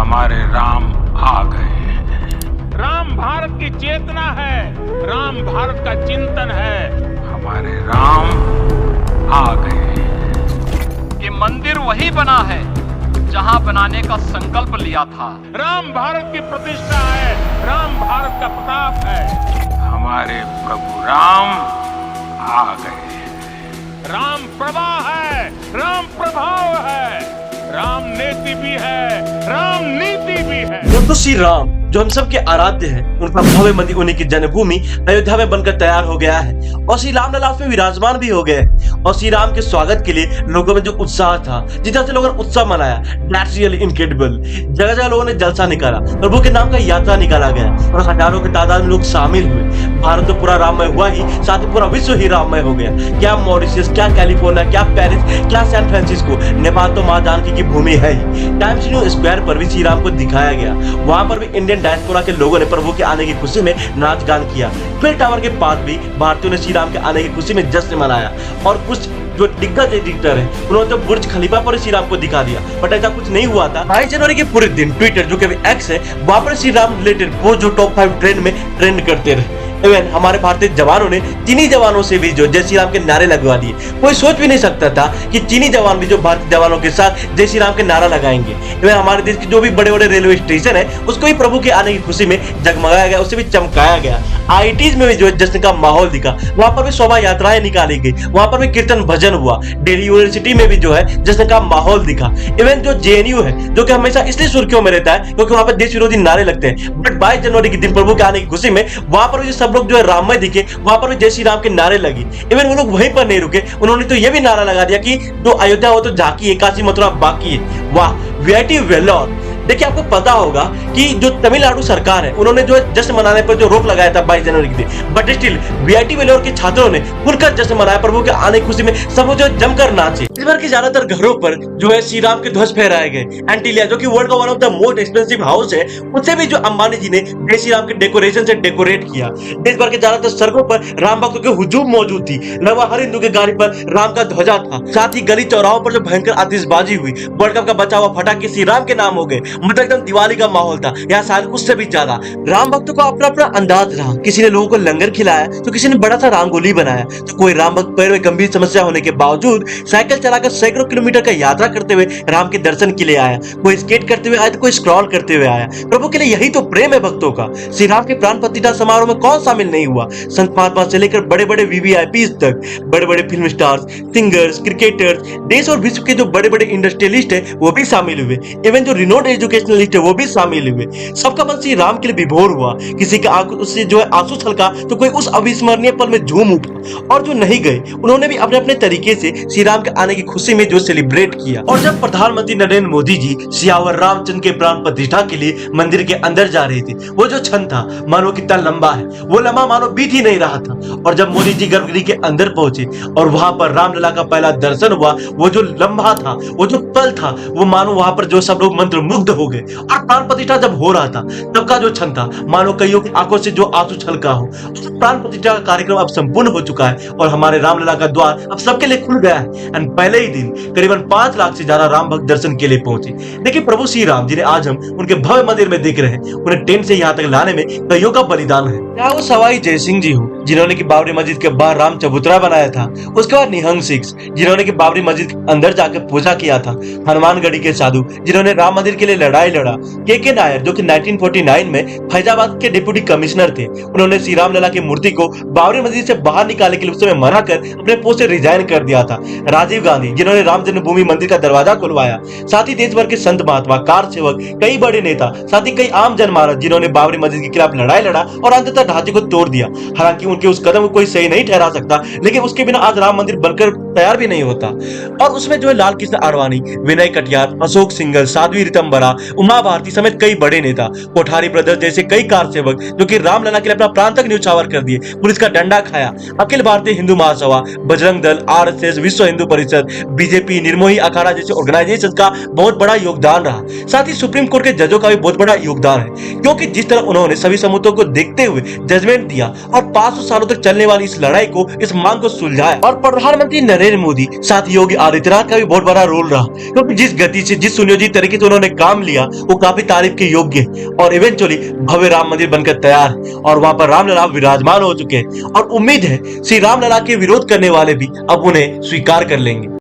हमारे राम आ गए। राम भारत की चेतना है, राम भारत का चिंतन है। हमारे राम आ गए। ये मंदिर वही बना है जहां बनाने का संकल्प लिया था। राम भारत की प्रतिष्ठा है, राम भारत का प्रताप है। हमारे प्रभु राम आ गए। राम प्रवाह है, राम प्रभाव है, राम नेति भी है, राम नीति भी है। तो श्री राम जो हम सब के आराध्य हैं, उनका भव्य मंदिर उन्हीं की जन्मभूमि अयोध्या में बनकर तैयार हो गया है और श्री राम लला में विराजमान भी हो गए। और श्री राम के स्वागत के लिए लोगों में जो उत्साह था, जिस तरह से लोगों ने उत्साह मनाया, दैट्स रियली इनक्रेडिबल। जगह जगह लोगों ने जलसा निकाला, प्रभु के नाम का यात्रा निकाला गया और हजारों की तादाद में लोग शामिल हुए। भारत तो पूरा राममय हुआ ही, साथ ही पूरा विश्व ही राममय हो गया। क्या मॉरिशस, क्या कैलिफोर्निया, क्या पेरिस, क्या सैन फ्रांसिस्को, नेपाल तो माँ जानकी की भूमि है ही। टाइम्स न्यू स्क्वायर पर भी श्री राम को दिखाया गया। वहां पर भी इंडियन डायस्पोरा के लोगों ने प्रभु के आने की खुशी में नाच गान किया। ट्विल टावर के पास भी भारतीयों ने श्री राम के आने की खुशी में जश्न मनाया और कुछ जो दिग्गज एडिटर है उन्होंने तो बुर्ज खलीफा पर श्री राम को दिखा दिया, बट ऐसा कुछ नहीं हुआ था। 22 जनवरी के पूरे दिन ट्विटर, जो कि अभी एक्स है, वहां पर श्री राम रिलेटेड वो जो टॉप 5 ट्रेंड में ट्रेंड करते रहे। इवन हमारे भारतीय जवानों ने चीनी जवानों से भी जो जय श्री राम के नारे लगवा दिए। कोई सोच भी नहीं सकता था कि चीनी जवान भी जो भारतीय जवानों के साथ जय श्री राम के नारा लगाएंगे। इवन हमारे देश के जो भी बड़े बड़े रेलवे स्टेशन है उसको भी प्रभु के आने की खुशी में जगमगाया गया, उसे भी चमकाया गया। आईटीज में भी जो जश्न का माहौल दिखा, वहां पर भी शोभा यात्राएं निकाली गई, वहां पर भी कीर्तन भजन हुआ। दिल्ली यूनिवर्सिटी में भी जो है जश्न का माहौल दिखा। इवन जो जेएनयू है, जो कि हमेशा इसलिए सुर्खियों में रहता है क्योंकि वहां पर देश विरोधी नारे लगते हैं, बट 22 जनवरी के दिन प्रभु के आने की खुशी में वहां पर भी सब लोग जो है राममय दिखे, वहां पर भी जय श्री राम के नारे लगी। इवन वो लोग वहीं पर नहीं रुके, उन्होंने तो ये भी नारा लगा दिया कि जो अयोध्या हो तो झांकी है, काशी मथुरा बाकी है। वाह, वीआईटी वेल्लोर। देखिए, आपको पता होगा कि जो तमिलनाडु सरकार है उन्होंने जो जश्न मनाने पर जो रोक लगाया था 22 जनवरी के दिन, बट स्टिल वीआईटी वेल्लोर के छात्रों ने खुलकर जश्न मनाया। प्रभु के आने की खुशी में सब जो जमकर नाचे। इस बार के ज्यादातर घरों पर जो है श्री राम के ध्वज फहराए गए। एंटीलिया, जो कि वर्ल्ड का one of the most expensive house है, उससे भी जो अंबानी जी ने जय श्री राम के डेकोरेशन से डेकोरेट किया। देश भर के ज्यादातर सड़कों पर राम भक्तों की हुजूम मौजूद थी। लगभग हर हिंदू के गाड़ी पर राम का ध्वजा था। साथ ही गली चौराहों पर जो भयंकर आतिशबाजी हुई, वर्ल्ड कप का बचा हुआ फटाके श्री राम के नाम हो गए। मतलब एकदम दिवाली का माहौल था, या शायद उससे भी ज्यादा। राम भक्तों को अपना अपना अंदाज रहा। किसी ने लोगों को लंगर खिलाया तो किसी ने बड़ा सा रंगोली बनाया, तो कोई राम भक्त पैर में गंभीर समस्या होने के बावजूद साइकिल चलाकर सैकड़ों किलोमीटर का यात्रा करते हुए राम के दर्शन के लिए आया। कोई स्केट करते हुए आया तो कोई स्क्रॉल करते हुए आया। प्रभु के लिए यही तो प्रेम है भक्तों का। श्री राम के प्राण प्रतिष्ठा समारोह में कौन शामिल नहीं हुआ? संत महात्मा से लेकर बड़े बड़े वीवीआईपी तक, बड़े बड़े फिल्म स्टार्स, सिंगर्स, क्रिकेटर्स, देश और विश्व के जो बड़े बड़े इंडस्ट्रियलिस्ट है वो भी शामिल हुए। इवन जो रिनोड एजुकेशनलिस्ट है वो भी शामिल हुए। सबका मन श्री राम के लिए विभोर हुआ। किसी का उससे जो है आंसू छलका तो कोई उस अविस्मरणीय पल में झूम उठा, और जो नहीं गए उन्होंने भी अपने अपने तरीके से श्री राम के आने की खुशी में जो सेलिब्रेट किया। और जब प्रधानमंत्री नरेंद्र मोदी जी सियावर रामचंद्र के प्राण प्रतिष्ठा के लिए मंदिर के अंदर जा रहे थे, वो जो क्षण था मानो कितना लंबा है, वो लम्हा मानो बीत ही नहीं रहा था। और जब मोदी जी गर्भगृह के अंदर पहुंचे और वहां पर रामलला का पहला दर्शन हुआ, वो जो लम्हा था, वो जो पल था, वो मानो वहां पर जो सब लोग मंत्र मुग्ध हो गए। और प्राण प्रतिष्ठा जब हो रहा था तब का जो क्षण था मानो कईयों की आंखों से जो आंसू छलका हो। प्राण प्रतिष्ठा का कार्यक्रम अब संपूर्ण हो चुका है और हमारे रामलला का द्वार अब सबके लिए खुल गया है। एंड पहले ही दिन करीबन 5 लाख से ज्यादा राम भक्त दर्शन के लिए पहुंचे। देखिए, प्रभु श्री राम जिन्हें आज हम उनके भव्य मंदिर में देख रहे हैं, उन्हें टेंट से यहाँ तक लाने में कईयों का बलिदान है। क्या वो सवाई जय सिंह जी हो जिन्होंने की बाबरी मस्जिद के बाहर राम चबूतरा बनाया था, उसके बाद निहंग सिक्स जिन्होंने की बाबरी मस्जिद के अंदर जाकर पूजा किया था, हनुमानगढ़ी के साधु जिन्होंने राम मंदिर के लिए लड़ाई लड़ा, के नायर जो कि 1949 में फैजाबाद के डिप्टी कमिश्नर थे, उन्होंने श्री राम लला की मूर्ति को बाबरी मस्जिद से बाहर निकालने के लिए उस समय मना कर अपने पोस्ट से रिजाइन कर दिया था, राजीव गांधी जिन्होंने राम जन्मभूमि मंदिर का दरवाजा खुलवाया, साथ ही देश भर के संत महात्मा, कार सेवक, कई बड़े नेता, साथ ही कई आम जनमानस जिन्होंने बाबरी मस्जिद के खिलाफ लड़ाई लड़ा और अंततः ढांचे को तोड़ दिया। हालांकि उनके उस कदम को कोई सही नहीं ठहरा सकता, लेकिन उसके बिना आज राम मंदिर बनकर तैयार भी नहीं होता। और उसमें जो है लाल कृष्ण आडवाणी, विनय कटियार, अशोक सिंघल, साध्वी रितंबरा, उमा भारती समेत कई बड़े नेता, कोठारी ब्रदर्स जैसे कई कार सेवक जो कि रामलला के लिए अपना प्राण तक न्यौछावर कर दिए, पुलिस का डंडा खाया। अखिल भारतीय हिंदू महासभा, बजरंग दल, आरएसएस, विश्व हिंदू परिषद, बीजेपी, निर्मोही अखाड़ा जैसे ऑर्गेनाइजेशन का बहुत बड़ा योगदान रहा। साथ ही सुप्रीम कोर्ट के जजों का भी बहुत बड़ा योगदान है, क्योंकि जिस तरह उन्होंने सभी समूहों को देखते हुए जजमेंट दिया और 500 सालों तक चलने वाली इस लड़ाई को, इस मांग को सुलझाया। और प्रधानमंत्री नरेंद्र मोदी साथ योगी आदित्यनाथ का भी बहुत बड़ा रोल रहा, क्योंकि जिस गति से, जिस सुनियोजित तरीके से उन्होंने काम नाम लिया वो काफी तारीफ के योग्य है और इवेंचुअली भव्य राम मंदिर बनकर तैयार है और वहां पर रामलला विराजमान हो चुके हैं और उम्मीद है श्री रामलला के विरोध करने वाले भी अब उन्हें स्वीकार कर लेंगे।